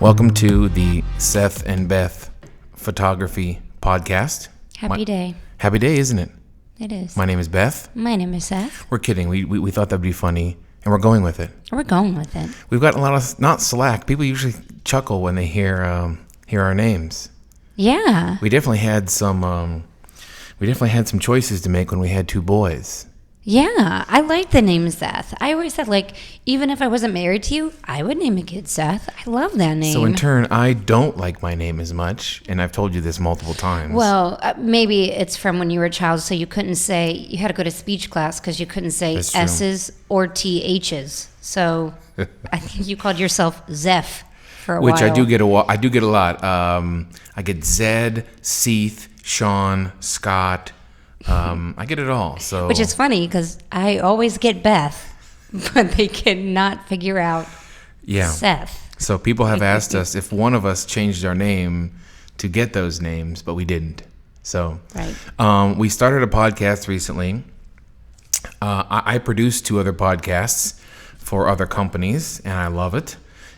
Welcome to the Seth and Beth photography podcast. Happy day. Happy day, isn't it? It is. My name is Beth. My name is Seth. We're kidding. We thought that'd be funny, and we're going with it. We're going with it. We've got a lot of not slack. People usually chuckle when they hear our names. Yeah. We definitely had some choices to make when we had two boys. Yeah. I like the name Seth. I always said, even if I wasn't married to you, I would name a kid Seth. I love that name. So in turn, I don't like my name as much, and I've told you this multiple times. Well, maybe it's from when you were a child, so you couldn't say, you had to go to speech class because you couldn't say S's or TH's. So I think you called yourself Zeph for a while. Which I do get a lot. I get Zed, Seth, Sean, Scott. I get it all. So, which is funny because I always get Beth, but they cannot figure out Seth. So people have asked us if one of us changed our name to get those names, but we didn't. So right. We started a podcast recently. I produced two other podcasts for other companies, and I love it.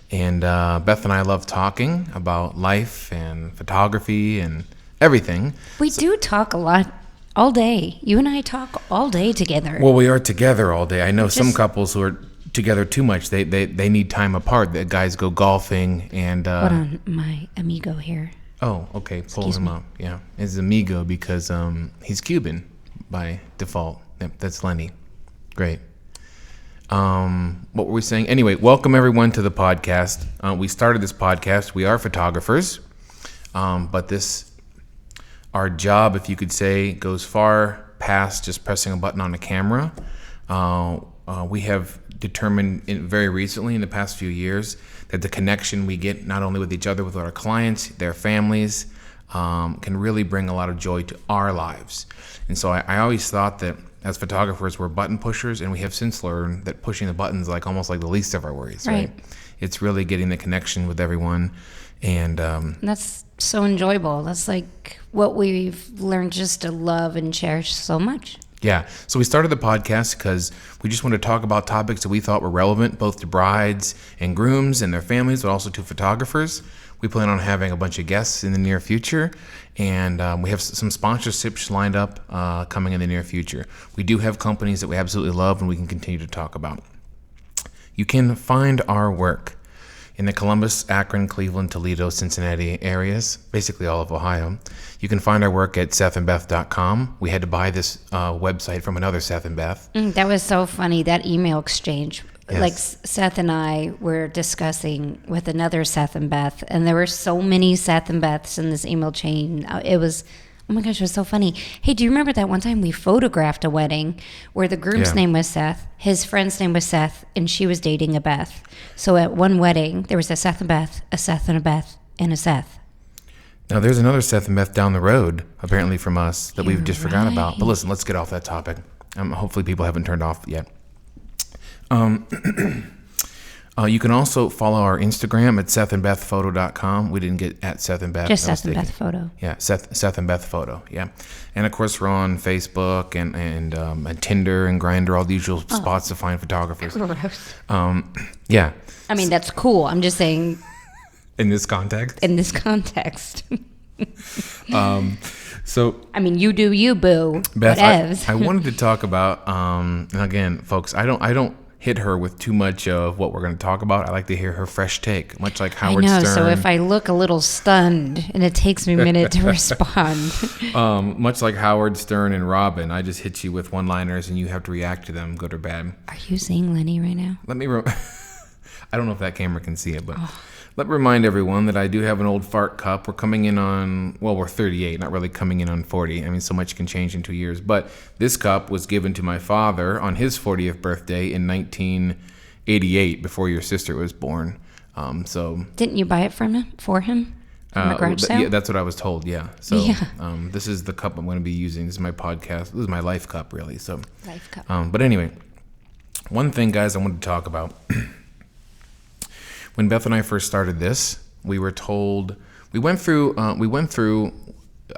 And Beth and I love talking about life and photography and everything. We do talk a lot. All day. You and I talk all day together. Well, we are together all day. I know some couples who are together too much. They need time apart. The guys go golfing and... Hold on, my amigo here. Oh, okay. Pull him up. Yeah. It's amigo because he's Cuban by default. Yep, that's Lenny. Great. What were we saying? Anyway, welcome everyone to the podcast. We started this podcast. We are photographers, but our job, if you could say, goes far past just pressing a button on a camera. We have determined very recently, in the past few years, that the connection we get not only with each other, with our clients, their families, can really bring a lot of joy to our lives. And so I always thought that as photographers, we're button pushers, and we have since learned that pushing the buttons almost like the least of our worries, right? It's really getting the connection with everyone. And that's so enjoyable. That's what we've learned just to love and cherish so much. Yeah. So we started the podcast because we just wanted to talk about topics that we thought were relevant both to brides and grooms and their families, but also to photographers. We plan on having a bunch of guests in the near future, and we have some sponsorships lined up coming in the near future. We do have companies that we absolutely love and we can continue to talk about. You can find our work in the Columbus, Akron, Cleveland, Toledo, Cincinnati areas, basically all of Ohio. You can find our work at sethandbeth.com. We had to buy this website from another Seth and Beth. That was so funny, that email exchange. Yes. Seth and I were discussing with another Seth and Beth, and there were so many Seth and Beths in this email chain. It was... Oh my gosh, it was so funny. Hey, do you remember that one time we photographed a wedding where the groom's name was Seth, his friend's name was Seth, and she was dating a Beth. So at one wedding, there was a Seth and Beth, a Seth and a Beth, and a Seth. Now, there's another Seth and Beth down the road, apparently from us, that we've just forgot about. But listen, let's get off that topic. Hopefully people haven't turned off yet. You can also follow our Instagram at sethandbethphoto.com. We didn't get at Seth and Beth. Just Seth and Beth Photo. Yeah, Seth and Beth Photo. Yeah, and of course we're on Facebook and Tinder and Grindr, all the usual spots to find photographers. Gross. Yeah. I mean, that's cool. I'm just saying. In this context. So. I mean, you do you, boo. Beth, Whatevs. I wanted to talk about. And again, folks, I don't hit her with too much of what we're going to talk about. I like to hear her fresh take, much like Howard Stern. I know, so if I look a little stunned and it takes me a minute to respond. Much like Howard Stern and Robin, I just hit you with one-liners and you have to react to them, good or bad. Are you saying Lenny right now? Let me... I don't know if that camera can see it, but... Let me remind everyone that I do have an old fart cup. We're coming in on, we're 38, not really coming in on 40. I mean, so much can change in 2 years. But this cup was given to my father on his 40th birthday in 1988, before your sister was born. Didn't you buy it for him? From a garage sale? Yeah, that's what I was told, yeah. So this is the cup I'm going to be using. This is my podcast. This is my life cup, really. So life cup. But anyway, one thing, guys, I wanted to talk about. When Beth and I first started this, we were told, we went through,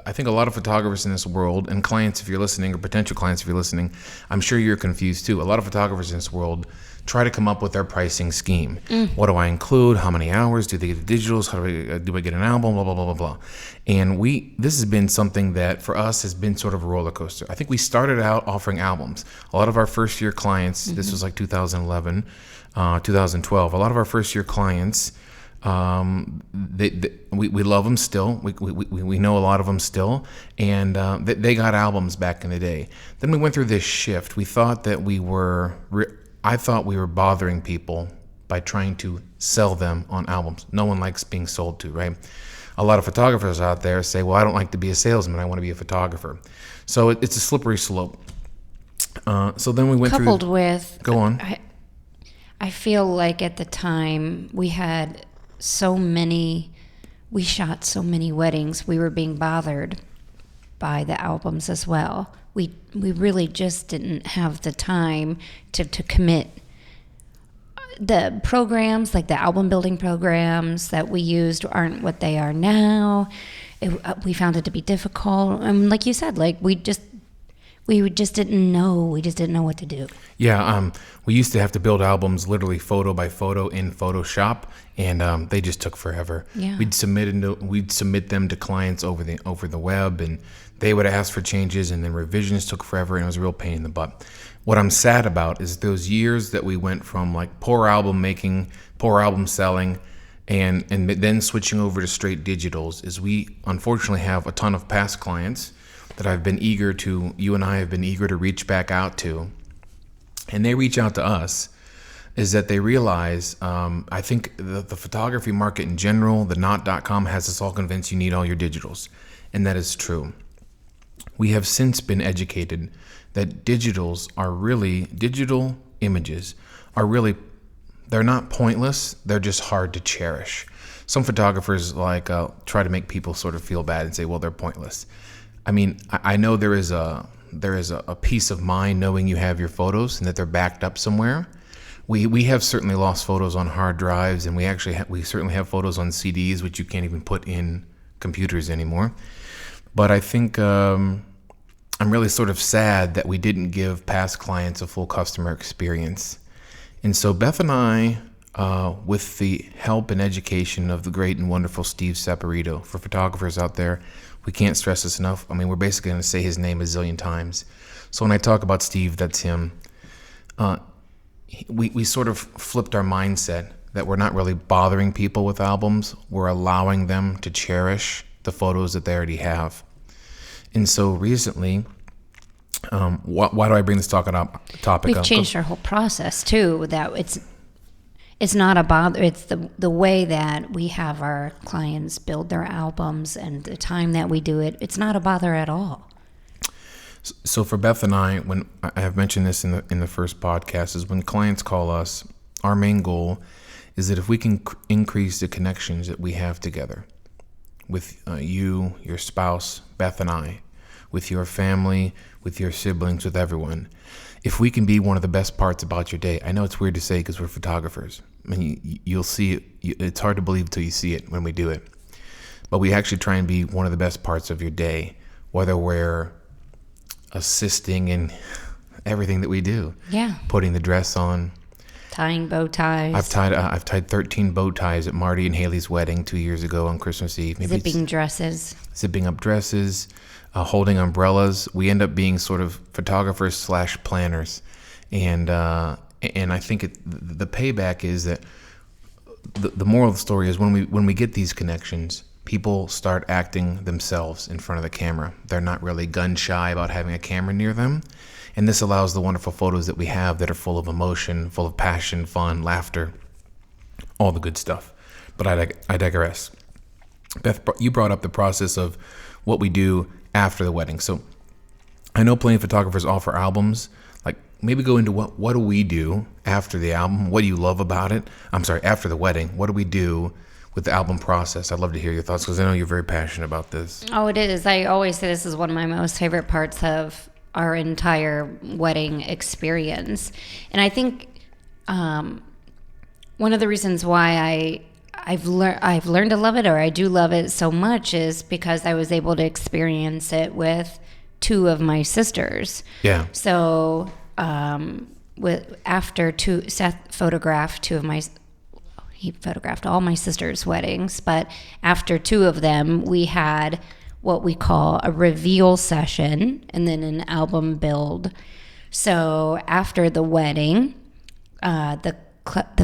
I think a lot of photographers in this world, and clients if you're listening, or potential clients if you're listening, I'm sure you're confused too. A lot of photographers in this world try to come up with their pricing scheme. What do I include? How many hours? Do they get the digitals? How do I get an album? Blah, blah, blah, blah, blah. And this has been something that for us has been sort of a roller coaster. I think we started out offering albums. A lot of our first year clients, this was like 2011, 2012, a lot of our first year clients, we love them still. We know a lot of them still, and they got albums back in the day. Then we went through this shift. We thought that I thought we were bothering people by trying to sell them on albums. No one likes being sold to, right? A lot of photographers out there say, well, I don't like to be a salesman. I want to be a photographer. So it's a slippery slope. So then we went coupled with. Go on. I feel like at the time we shot so many weddings, we were being bothered by the albums as well. We really just didn't have the time to commit. The programs, like the album building programs that we used, aren't what they are now. We found it to be difficult. And like you said, like we just didn't know. We just didn't know what to do. Yeah, we used to have to build albums literally photo by photo in Photoshop, and they just took forever. Yeah. We'd submit them to clients over the web, and they would ask for changes, and then revisions took forever, and it was a real pain in the butt. What I'm sad about is those years that we went from like poor album making, poor album selling, and then switching over to straight digitals. Is we unfortunately have a ton of past clients that you and I have been eager to reach back out to, and they reach out to us, is that they realize, I think the photography market in general, the not.com has us all convinced you need all your digitals, and that is true. We have since been educated that digital images are really, they're not pointless, they're just hard to cherish. Some photographers try to make people sort of feel bad and say, well, they're pointless. I mean, I know there is a peace of mind knowing you have your photos and that they're backed up somewhere. We have certainly lost photos on hard drives, and we certainly have photos on CDs, which you can't even put in computers anymore. But I think I'm really sort of sad that we didn't give past clients a full customer experience. And so Beth and I, with the help and education of the great and wonderful Steve Saporito, for photographers out there, we can't stress this enough. I mean, we're basically going to say his name a zillion times. So when I talk about Steve, that's him. We sort of flipped our mindset that we're not really bothering people with albums. We're allowing them to cherish the photos that they already have. And so recently, why do I bring this topic up? We've changed our whole process too. That it's not a bother. It's the way that we have our clients build their albums and the time that we do it. It's not a bother at all. So for Beth and I, when I have mentioned this in the first podcast, is when clients call us, our main goal is that if we can increase the connections that we have together with you, your spouse, Beth and I, with your family, with your siblings, with everyone, if we can be one of the best parts about your day. I know it's weird to say because we're photographers. I mean, you'll see it. It's hard to believe until you see it when we do it. But we actually try and be one of the best parts of your day, whether we're assisting in everything that we do. Yeah. Putting the dress on. Tying bow ties. I've tied 13 bow ties at Marty and Haley's wedding 2 years ago on Christmas Eve. Zipping dresses. Zipping up dresses, holding umbrellas. We end up being sort of photographers / planners. And I think the payback is that the moral of the story is when we get these connections, people start acting themselves in front of the camera. They're not really gun shy about having a camera near them. And this allows the wonderful photos that we have that are full of emotion, full of passion, fun, laughter, all the good stuff. But I digress. Beth, you brought up the process of what we do after the wedding. So I know plenty of photographers offer albums. Like maybe go into what do we do after the album? What do you love about it? I'm sorry, after the wedding, what do we do with the album process? I'd love to hear your thoughts because I know you're very passionate about this. Oh, it is. I always say this is one of my most favorite parts of our entire wedding experience. And I think one of the reasons why I've learned to love it, or I do love it so much, is because I was able to experience it with two of my sisters. Yeah. So Seth photographed he photographed all my sister's weddings, but after 2 of them, we had what we call a reveal session and then an album build. So after the wedding, the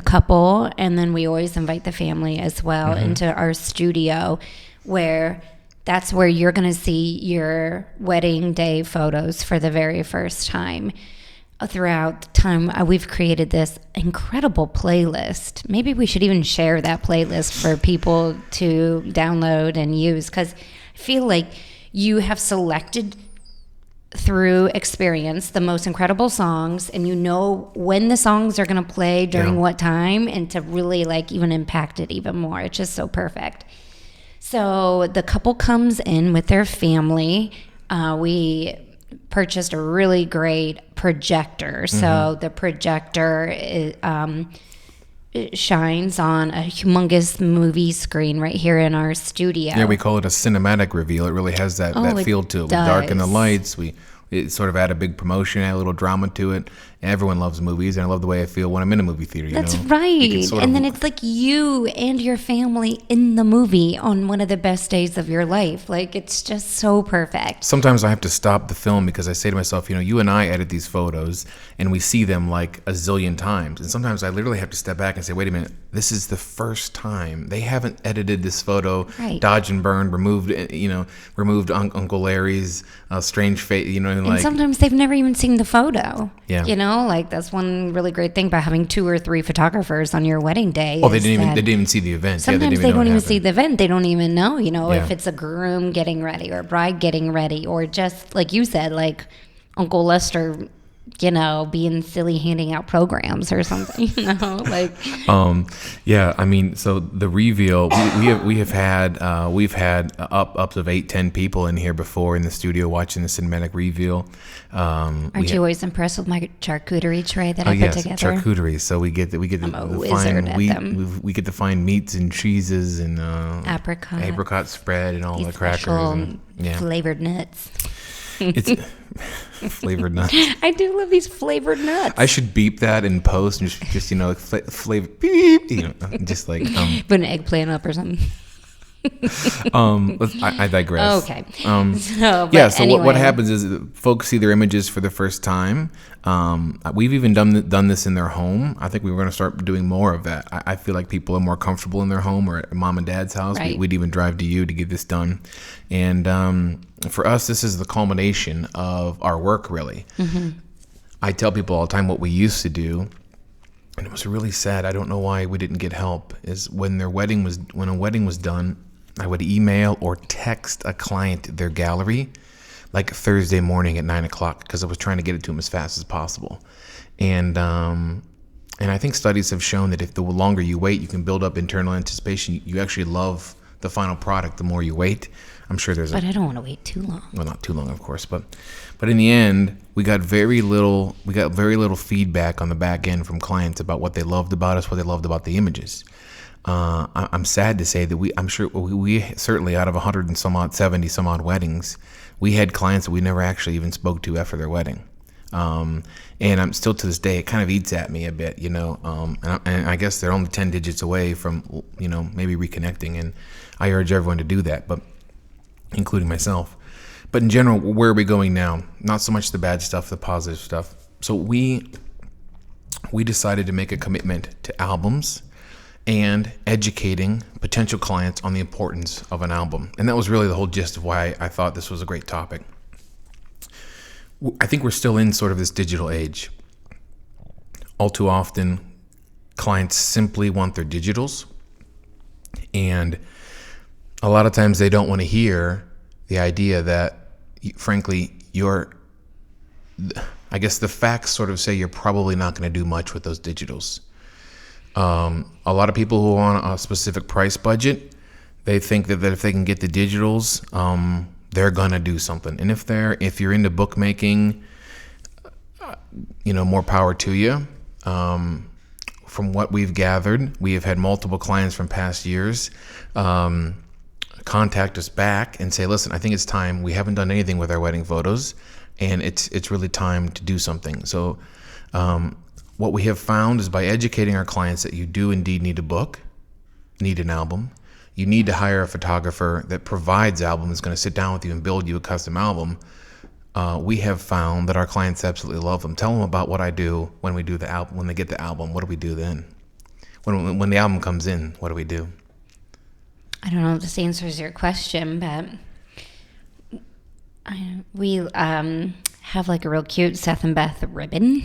couple, and then we always invite the family as well into our studio, where that's where you're going to see your wedding day photos for the very first time. Throughout the time, we've created this incredible playlist. Maybe we should even share that playlist for people to download and use, because I feel like you have selected through experience the most incredible songs, and you know when the songs are going to play during what time, and to really like even impact it even more. It's just so perfect. So the couple comes in with their family. We purchased a really great projector. So the projector it shines on a humongous movie screen right here in our studio. Yeah, we call it a cinematic reveal. It really has that feel to it. We darken the lights. It sort of add a big promotion, add a little drama to it. Everyone loves movies, and I love the way I feel when I'm in a movie theater. That's right. And then it's like you and your family in the movie on one of the best days of your life. Like, it's just so perfect. Sometimes I have to stop the film because I say to myself, you and I edit these photos and we see them like a zillion times. And sometimes I literally have to step back and say, wait a minute, this is the first time. They haven't edited this photo, dodge and burn, removed Uncle Larry's strange face, and sometimes they've never even seen the photo. Yeah. Like that's one really great thing about having 2 or 3 photographers on your wedding day. Oh, they didn't even see the event. Sometimes they don't even see the event. They don't even know, if it's a groom getting ready or a bride getting ready, or just like you said, like Uncle Lester, being silly handing out programs or something, like. Yeah, I mean, so the reveal, we've had up to 8-10 people in here before in the studio watching the cinematic reveal. Aren't you always impressed with my charcuterie tray that I put together? Charcuterie. So we get to we get to find meats and cheeses and apricot spread and all the crackers and flavored nuts. It's flavored nuts. I do love these flavored nuts. I should beep that in post and just flavor beep, just like put an eggplant up or something. I digress. Okay. So anyway. What happens is folks see their images for the first time. We've even done this in their home. I think we were going to start doing more of that. I feel like people are more comfortable in their home or at mom and dad's house. Right. We'd even drive to you to get this done. And for us, this is the culmination of our work, really. Mm-hmm. I tell people all the time what we used to do, and it was really sad. I don't know why we didn't get help. Is when a wedding was done, I would email or text a client their gallery like Thursday morning at 9:00 because I was trying to get it to them as fast as possible. And I think studies have shown that if the longer you wait, you can build up internal anticipation. You actually love the final product the more you wait. I'm sure But I don't want to wait too long. Well, not too long, of course, but in the end, we got very little feedback on the back end from clients about what they loved about us, what they loved about the images. I'm sad to say that we certainly out of 100 and some odd, 70 some odd weddings, we had clients that we never actually even spoke to after their wedding. And I'm still to this day, it kind of eats at me a bit, and I guess they're only 10 digits away from, maybe reconnecting. And I urge everyone to do that, but including myself. But in general, where are we going now? Not so much the bad stuff, the positive stuff. So we decided to make a commitment to albums and educating potential clients on the importance of an album. And that was really the whole gist of why I thought this was a great topic. I think we're still in sort of this digital age. All too often, clients simply want their digitals. And a lot of times they don't want to hear the idea that, frankly, I guess the facts sort of say you're probably not going to do much with those digitals. A lot of people who are on a specific price budget, they think that if they can get the digitals, they're gonna do something. And if you're into bookmaking, more power to you. From what we've gathered, we have had multiple clients from past years contact us back and say, listen, I think it's time. We haven't done anything with our wedding photos, and it's really time to do something. So what we have found is by educating our clients that you do indeed need a book, need an album. You need to hire a photographer that provides album, is going to sit down with you and build you a custom album. We have found that our clients absolutely love them. Tell them about what I do when we do the album. When they get the album, what do we do then? When the album comes in, what do we do? I don't know if this answers your question, but we have like a real cute Seth and Beth ribbon.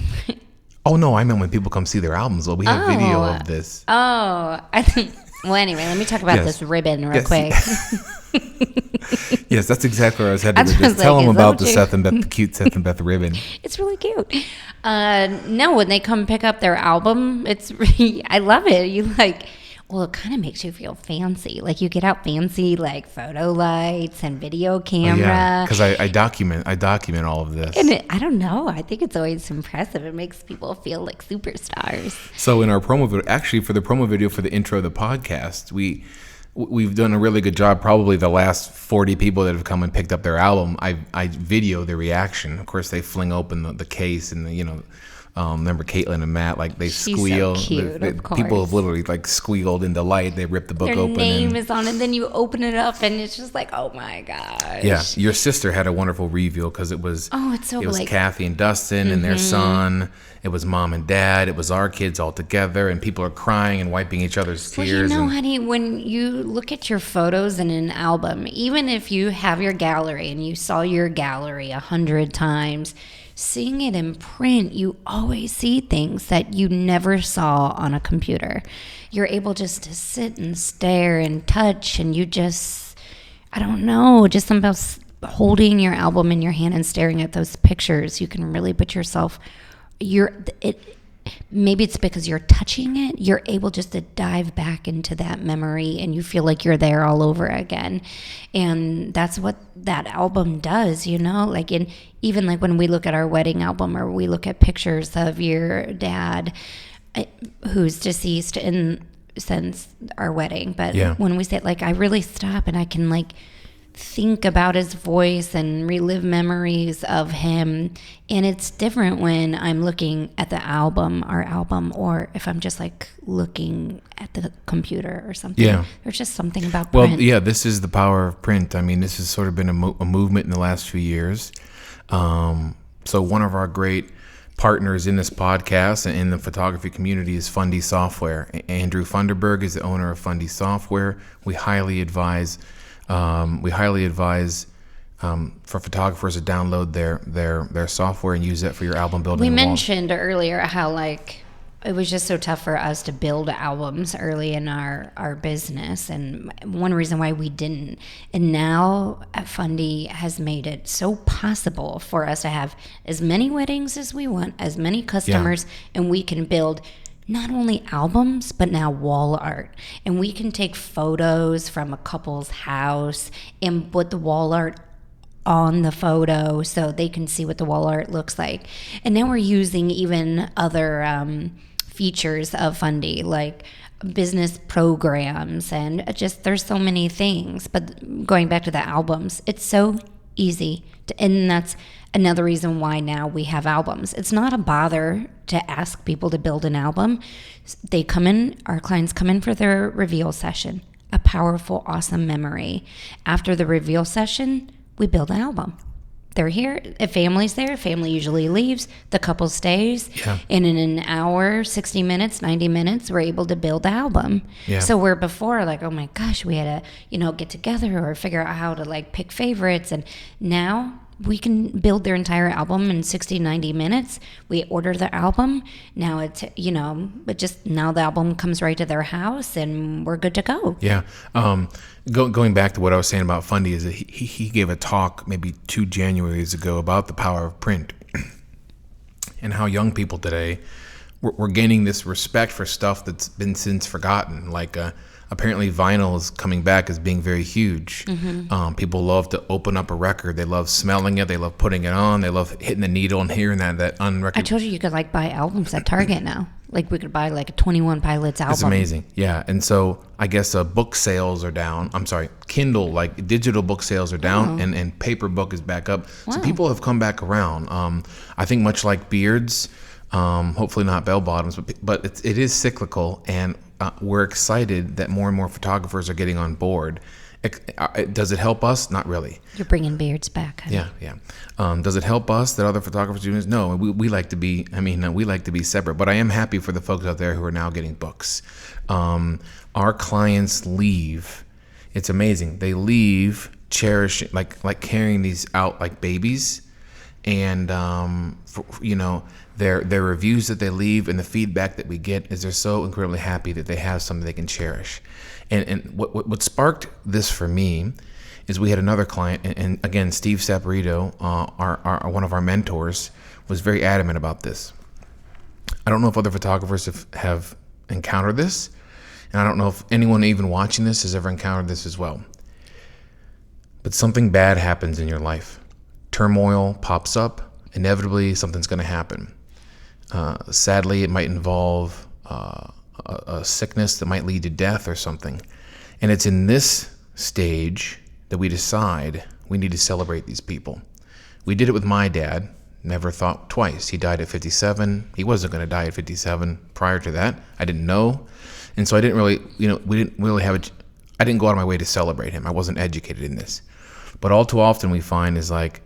Oh no, I meant when people come see their albums. Well, we have video of this. Oh, I think. Well, anyway, let me talk about this ribbon real quick. Yes, that's exactly where I was headed with this. Tell them about the Seth and Beth, the cute Seth and Beth ribbon. It's really cute. No, when they come pick up their album, it's really, I love it. You like, well, it kind of makes you feel fancy. Like you get out fancy like photo lights and video camera. Yeah, because I document all of this. And I don't know. I think it's always impressive. It makes people feel like superstars. So in our promo video, actually for the promo video for the intro of the podcast, we've done a really good job. Probably the last 40 people that have come and picked up their album, I video their reaction. Of course, they fling open the case and remember Caitlin and Matt, like they squeal. So cute, of course. People have literally like squealed in delight. They rip the book open. Their name is on it. Then you open it up and it's just like, oh my gosh. Yeah, your sister had a wonderful reveal because it was Kathy and Dustin and their son. It was mom and dad. It was our kids all together, and people are crying and wiping each other's tears. Well, honey, when you look at your photos in an album, even if you have your gallery and you saw your gallery 100 times, seeing it in print, you always see things that you never saw on a computer. You're able just to sit and stare and touch, and you just, I don't know, just something about holding your album in your hand and staring at those pictures. You can really put yourself, maybe it's because you're touching it, you're able just to dive back into that memory and you feel like you're there all over again. And that's what that album does, like even like when we look at our wedding album or we look at pictures of your dad who's deceased since our wedding. But when we say it, like I really stop and I can like think about his voice and relive memories of him. And it's different when I'm looking at the album, our album, or if I'm just like looking at the computer or something. Yeah. There's just something about print. Well, yeah, this is the power of print. I mean, this has sort of been a movement in the last few years. So one of our great partners in this podcast and in the photography community is Fundy Software. Andrew Funderburg is the owner of Fundy Software. We highly advise for photographers to download their software and use that for your album building. We mentioned earlier how like it was just so tough for us to build albums early in our business, and one reason why we didn't. And now Fundy has made it so possible for us to have as many weddings as we want, as many customers, and we can build not only albums, but now wall art. And we can take photos from a couple's house and put the wall art on the photo so they can see what the wall art looks like. And now we're using even other features of Fundy, like business programs, and just there's so many things. But going back to the albums, it's so easy and that's another reason why now we have albums. It's not a bother to ask people to build an album. They come in, our clients come in for their reveal session, a powerful, awesome memory. After the reveal session, we build an album. They're here, if family's there, family usually leaves, the couple stays, and in an hour, 60 minutes, 90 minutes, we're able to build the album. So where before, like, oh my gosh, we had to, get together or figure out how to like pick favorites, and now we can build their entire album in 60, 90 minutes. We order the album. Now it's, but just now the album comes right to their house and we're good to go. Yeah. Going back to what I was saying about Fundy is that he gave a talk maybe 2 Januaries ago about the power of print and how young people today, we're gaining this respect for stuff that's been since forgotten. Like, apparently vinyl is coming back as being very huge. People love to open up a record. They love smelling it. They love putting it on. They love hitting the needle and hearing that unrecognized. I told you could like buy albums at Target now. Like we could buy like a 21 Pilots album. It's amazing. Yeah. And so I guess book sales are down. I'm sorry, Kindle, like digital book sales are down and paper book is back up. Wow. So people have come back around. I think much like beards, Hopefully not bell bottoms, but it is cyclical, and we're excited that more and more photographers are getting on board. Does it help us? Not really. You're bringing beards back. Honey. Yeah. Does it help us that other photographers do this? No, we like to be. We like to be separate. But I am happy for the folks out there who are now getting books. Our clients leave. It's amazing. They leave cherishing, like carrying these out like babies, and their reviews that they leave and the feedback that we get is they're so incredibly happy that they have something they can cherish. And what sparked this for me is we had another client, and again, Steve Saporito, our one of our mentors, was very adamant about this. I don't know if other photographers have encountered this, and I don't know if anyone even watching this has ever encountered this as well. But something bad happens in your life. Turmoil pops up. Inevitably, something's going to happen. Sadly, it might involve a sickness that might lead to death or something. And it's in this stage that we decide we need to celebrate these people. We did it with my dad. Never thought twice. He died at 57. He wasn't going to die at 57 prior to that. I didn't know. And so I didn't really, I didn't go out of my way to celebrate him. I wasn't educated in this. But all too often we find is like,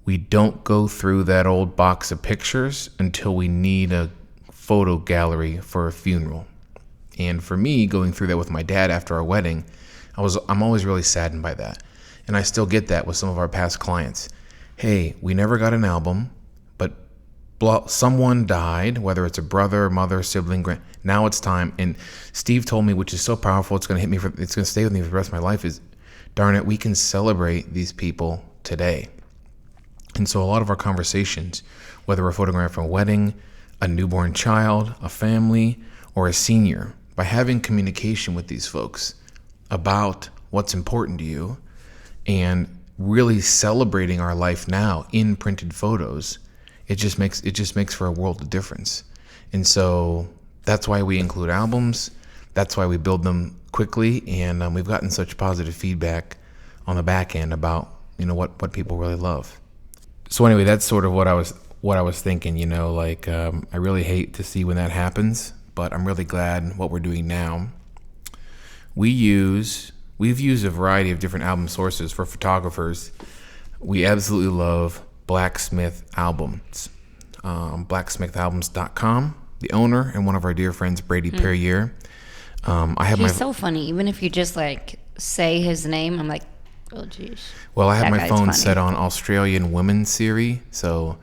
we don't go through that old box of pictures until we need a photo gallery for a funeral. And for me, going through that with my dad after our wedding, I'm always really saddened by that. And I still get that with some of our past clients. Hey, we never got an album, but someone died, whether it's a brother, mother, sibling, now it's time. And Steve told me, which is so powerful, it's going to stay with me for the rest of my life, is, darn it, we can celebrate these people today. And so a lot of our conversations, whether we're photographing a wedding, a newborn child, a family, or a senior, by having communication with these folks about what's important to you and really celebrating our life now in printed photos, it just makes for a world of difference. And so that's why we include albums. That's why we build them quickly, and we've gotten such positive feedback on the back end about what people really love. So anyway, that's sort of what I was thinking. I really hate to see when that happens, but I'm really glad what we're doing now. We've used a variety of different album sources for photographers. We absolutely love Blacksmith Albums, blacksmithalbums.com. The owner and one of our dear friends, Brady Perrier. He's so funny. Even if you just say his name, I'm like, oh geez. Well, I have my phone set on Australian Women Siri, so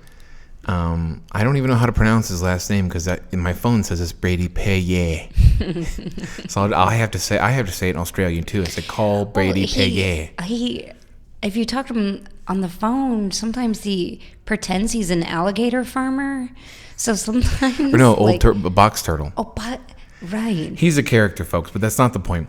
I don't even know how to pronounce his last name because in my phone says it's Brady Perrier. So I have to say it in Australian too. It's call Brady Perrier. If you talk to him on the phone, sometimes he pretends he's an alligator farmer. So sometimes box turtle. Oh, but right. He's a character, folks, but that's not the point.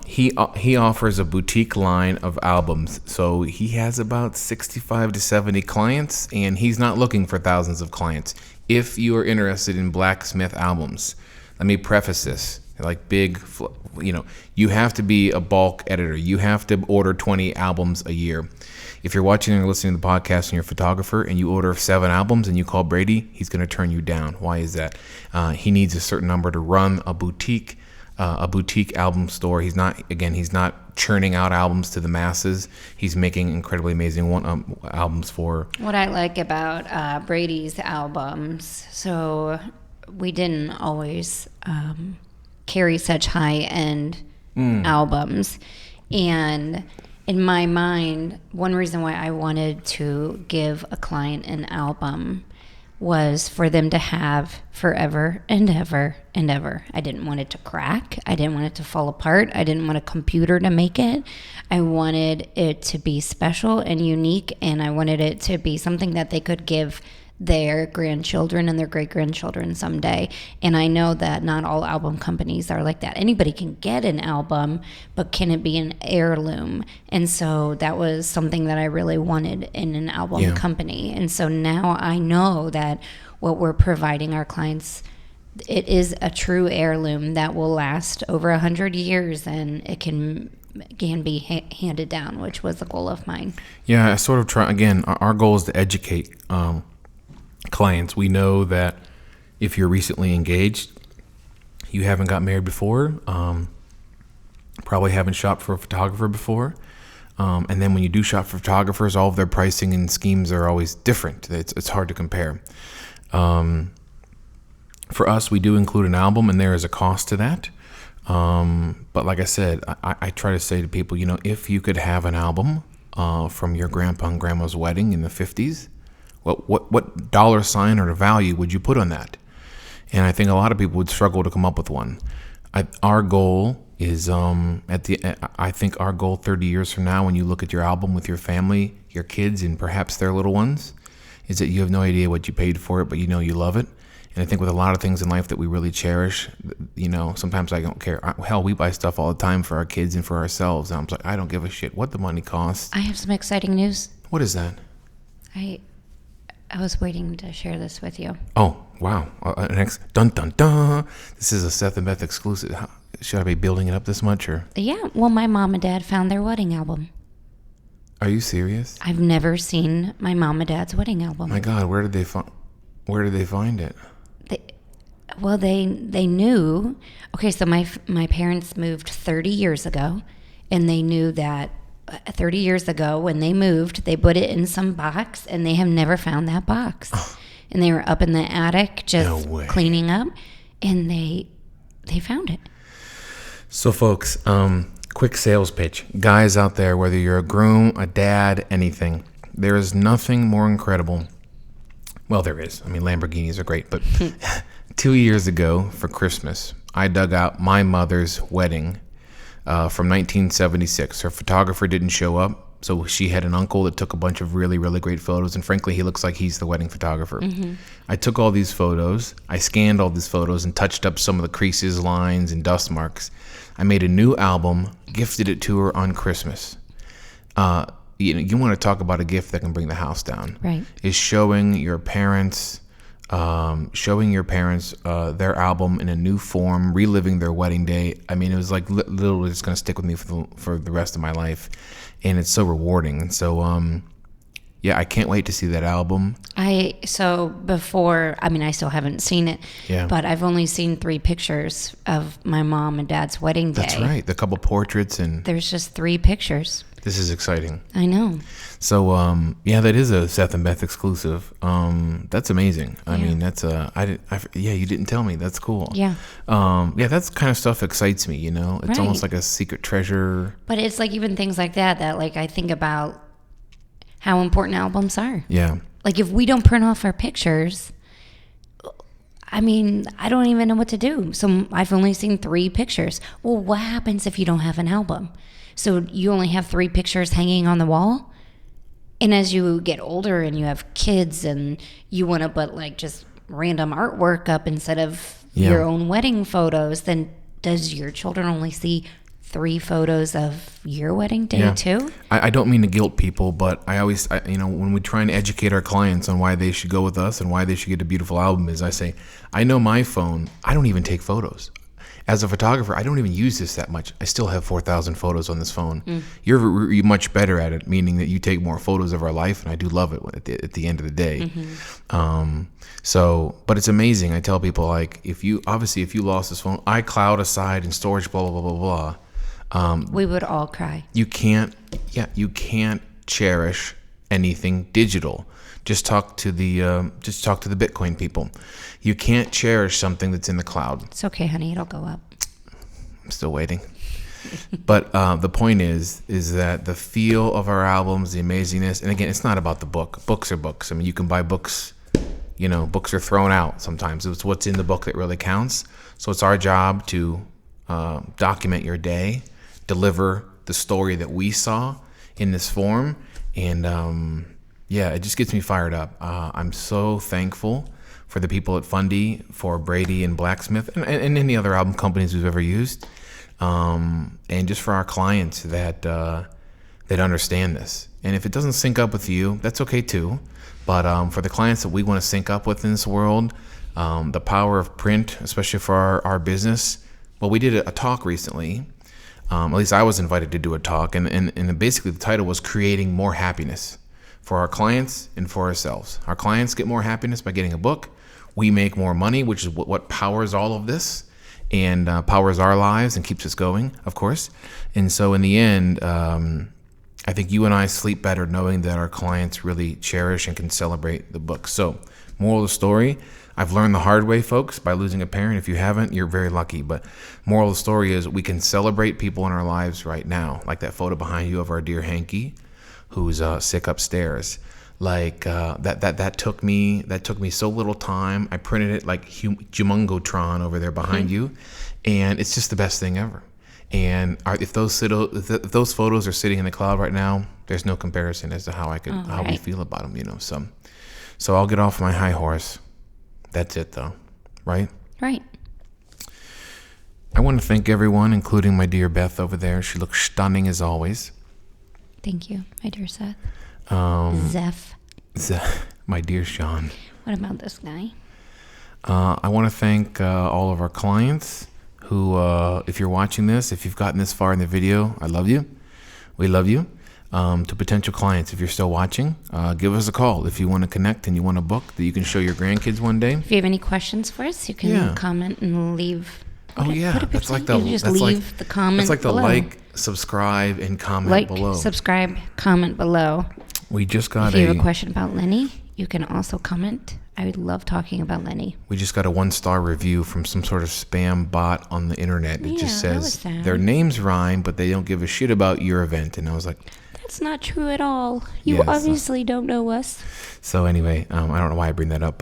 He offers a boutique line of albums. So he has about 65 to 70 clients, and he's not looking for thousands of clients. If you are interested in Blacksmith Albums, let me preface this. You have to be a bulk editor. You have to order 20 albums a year. If you're watching or listening to the podcast and you're a photographer and you order 7 albums and you call Brady, he's going to turn you down. Why is that? He needs a certain number to run a boutique album store. He's not churning out albums to the masses. He's making incredibly amazing albums for. What I like about Brady's albums, so we didn't always carry such high-end albums, and in my mind, one reason why I wanted to give a client an album was for them to have forever and ever and ever. I didn't want it to crack. I didn't want it to fall apart. I didn't want a computer to make it. I wanted it to be special and unique, and I wanted it to be something that they could give their grandchildren and their great-grandchildren someday. And I know that not all album companies are like that. Anybody can get an album, but can it be an heirloom? And so that was something that I really wanted in an album company. And so now I know that what we're providing our clients, it is a true heirloom that will last over 100 years, and it can be handed down, which was the goal of mine. Yeah, I sort of try, again, our goal is to educate clients, we know that if you're recently engaged, you haven't got married before, probably haven't shopped for a photographer before. And then when you do shop for photographers, all of their pricing and schemes are always different. It's hard to compare. For us, we do include an album, and there is a cost to that. But like I said, I try to say to people, if you could have an album from your grandpa and grandma's wedding in the 50s, what dollar sign or value would you put on that? And I think a lot of people would struggle to come up with one. Our goal is I think our goal 30 years from now, when you look at your album with your family, your kids, and perhaps their little ones, is that you have no idea what you paid for it, but you love it. And I think with a lot of things in life that we really cherish, sometimes I don't care. Hell, we buy stuff all the time for our kids and for ourselves. And I'm like, I don't give a shit what the money costs. I have some exciting news. What is that? I was waiting to share this with you. Oh, wow. Next, dun, dun, dun. This is a Seth and Beth exclusive. Should I be building it up this much? Or? Yeah, well, my mom and dad found their wedding album. Are you serious? I've never seen my mom and dad's wedding album. My God, where did they find it? They knew. Okay, so my parents moved 30 years ago, and they knew that 30 years ago when they moved, they put it in some box, and they have never found that box. And they were up in the attic just cleaning up, and they found it. So, folks, quick sales pitch. Guys out there, whether you're a groom, a dad, anything, there is nothing more incredible. Well, there is. I mean, Lamborghinis are great, but 2 years ago for Christmas, I dug out my mother's wedding from 1976. Her photographer didn't show up, so she had an uncle that took a bunch of really, really great photos, and frankly, he looks like he's the wedding photographer. Mm-hmm. I took all these photos, I scanned all these photos and touched up some of the creases, lines, and dust marks. I made a new album, gifted it to her on Christmas. You want to talk about a gift that can bring the house down. Right. Is showing your parents their album in a new form, reliving their wedding day. I mean, it was like literally just going to stick with me for the rest of my life. And it's so rewarding. And so, I can't wait to see that album. I still haven't seen it, but I've only seen 3 pictures of my mom and dad's wedding day. That's right. The couple portraits and there's just 3 pictures. This is exciting. I know. So, that is a Seth and Beth exclusive. That's amazing. I mean, that's you didn't tell me. That's cool. Yeah. That's kind of stuff excites me, It's almost like a secret treasure. But it's like even things like that like I think about how important albums are. Yeah. Like if we don't print off our pictures, I mean, I don't even know what to do. So I've only seen 3 pictures. Well, what happens if you don't have an album? So you only have 3 pictures hanging on the wall? And as you get older and you have kids and you want to put like just random artwork up instead of your own wedding photos, then does your children only see 3 photos of your wedding day too? I don't mean to guilt people, but I always, when we try and educate our clients on why they should go with us and why they should get a beautiful album is I say, I know my phone, I don't even take photos. As a photographer, I don't even use this that much. I still have 4,000 photos on this phone. You're much better at it, meaning that you take more photos of our life, and I do love it at the end of the day. Mm-hmm. But it's amazing. I tell people, like, if you lost this phone, iCloud aside and storage, blah, blah, blah, blah, blah. We would all cry. You can't cherish anything digital. Just talk to the Bitcoin people. You can't cherish something that's in the cloud. It's okay, honey. It'll go up. I'm still waiting. But the point is that the feel of our albums, the amazingness, and again, it's not about the book. Books are books. I mean, you can buy books. Books are thrown out sometimes. It's what's in the book that really counts. So it's our job to document your day, deliver the story that we saw in this form, and it just gets me fired up. I'm so thankful for the people at Fundy, for Brady and Blacksmith, and any other album companies we've ever used, and just for our clients that understand this. And if it doesn't sync up with you, that's okay too. But for the clients that we want to sync up with in this world, the power of print, especially for our business. Well, we did a talk recently. At least I was invited to do a talk, and basically the title was Creating More Happiness for our clients and for ourselves. Our clients get more happiness by getting a book. We make more money, which is what powers all of this and powers our lives and keeps us going, of course. And so in the end, I think you and I sleep better knowing that our clients really cherish and can celebrate the book. So, moral of the story, I've learned the hard way, folks, by losing a parent. If you haven't, you're very lucky. But moral of the story is we can celebrate people in our lives right now, like that photo behind you of our dear Hanky, who's sick upstairs. Like that took me so little time. I printed it like Jumongotron over there behind you, and it's just the best thing ever. And if those photos are sitting in the cloud right now, there's no comparison as to how we feel about them, you know. So I'll get off my high horse. That's it, though, right? Right. I want to thank everyone, including my dear Beth over there. She looks stunning as always. Thank you, my dear Seth. Zeph, my dear Sean. What about this guy? I want to thank all of our clients who, if you're watching this, if you've gotten this far in the video, I love you. We love you. To potential clients, if you're still watching, give us a call if you want to connect and you want a book that you can show your grandkids one day. If you have any questions for us, you can comment and leave. That's like the comment. That's like the below. Like, subscribe, and comment below. Subscribe, comment below. We just got If you have a question about Lenny, you can also comment. I would love talking about Lenny. We just got a 1-star review from some sort of spam bot on the internet that just says their names rhyme, but they don't give a shit about your event. And I was like, that's not true at all. You obviously don't know us. So anyway, I don't know why I bring that up,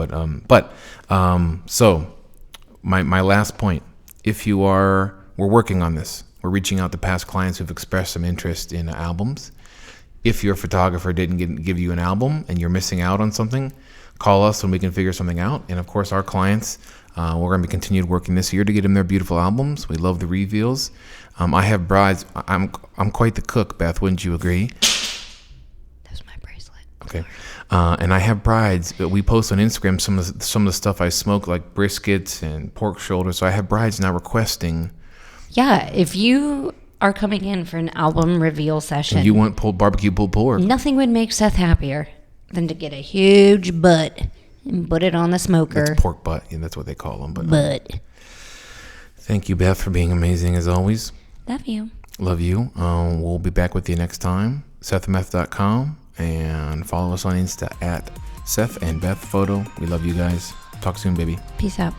so my last point, we're working on this. We're reaching out to past clients who've expressed some interest in albums. If your photographer didn't give you an album and you're missing out on something, call us and we can figure something out. And of course, our clients, we're going to be continued working this year to get them their beautiful albums. We love the reveals. I have brides. I'm quite the cook, Beth. Wouldn't you agree? That's my bracelet. Okay. And I have brides. We post on Instagram some of the stuff I smoke, like briskets and pork shoulders. So I have brides now requesting. Yeah, if you are coming in for an album reveal session, and you want barbecue pulled pork, nothing would make Seth happier than to get a huge butt and put it on the smoker. That's pork butt, and that's what they call them. But thank you, Beth, for being amazing as always. Love you. Love you. We'll be back with you next time. SethandBeth.com, and follow us on Insta at Seth and Beth Photo. We love you guys. Talk soon, baby. Peace out.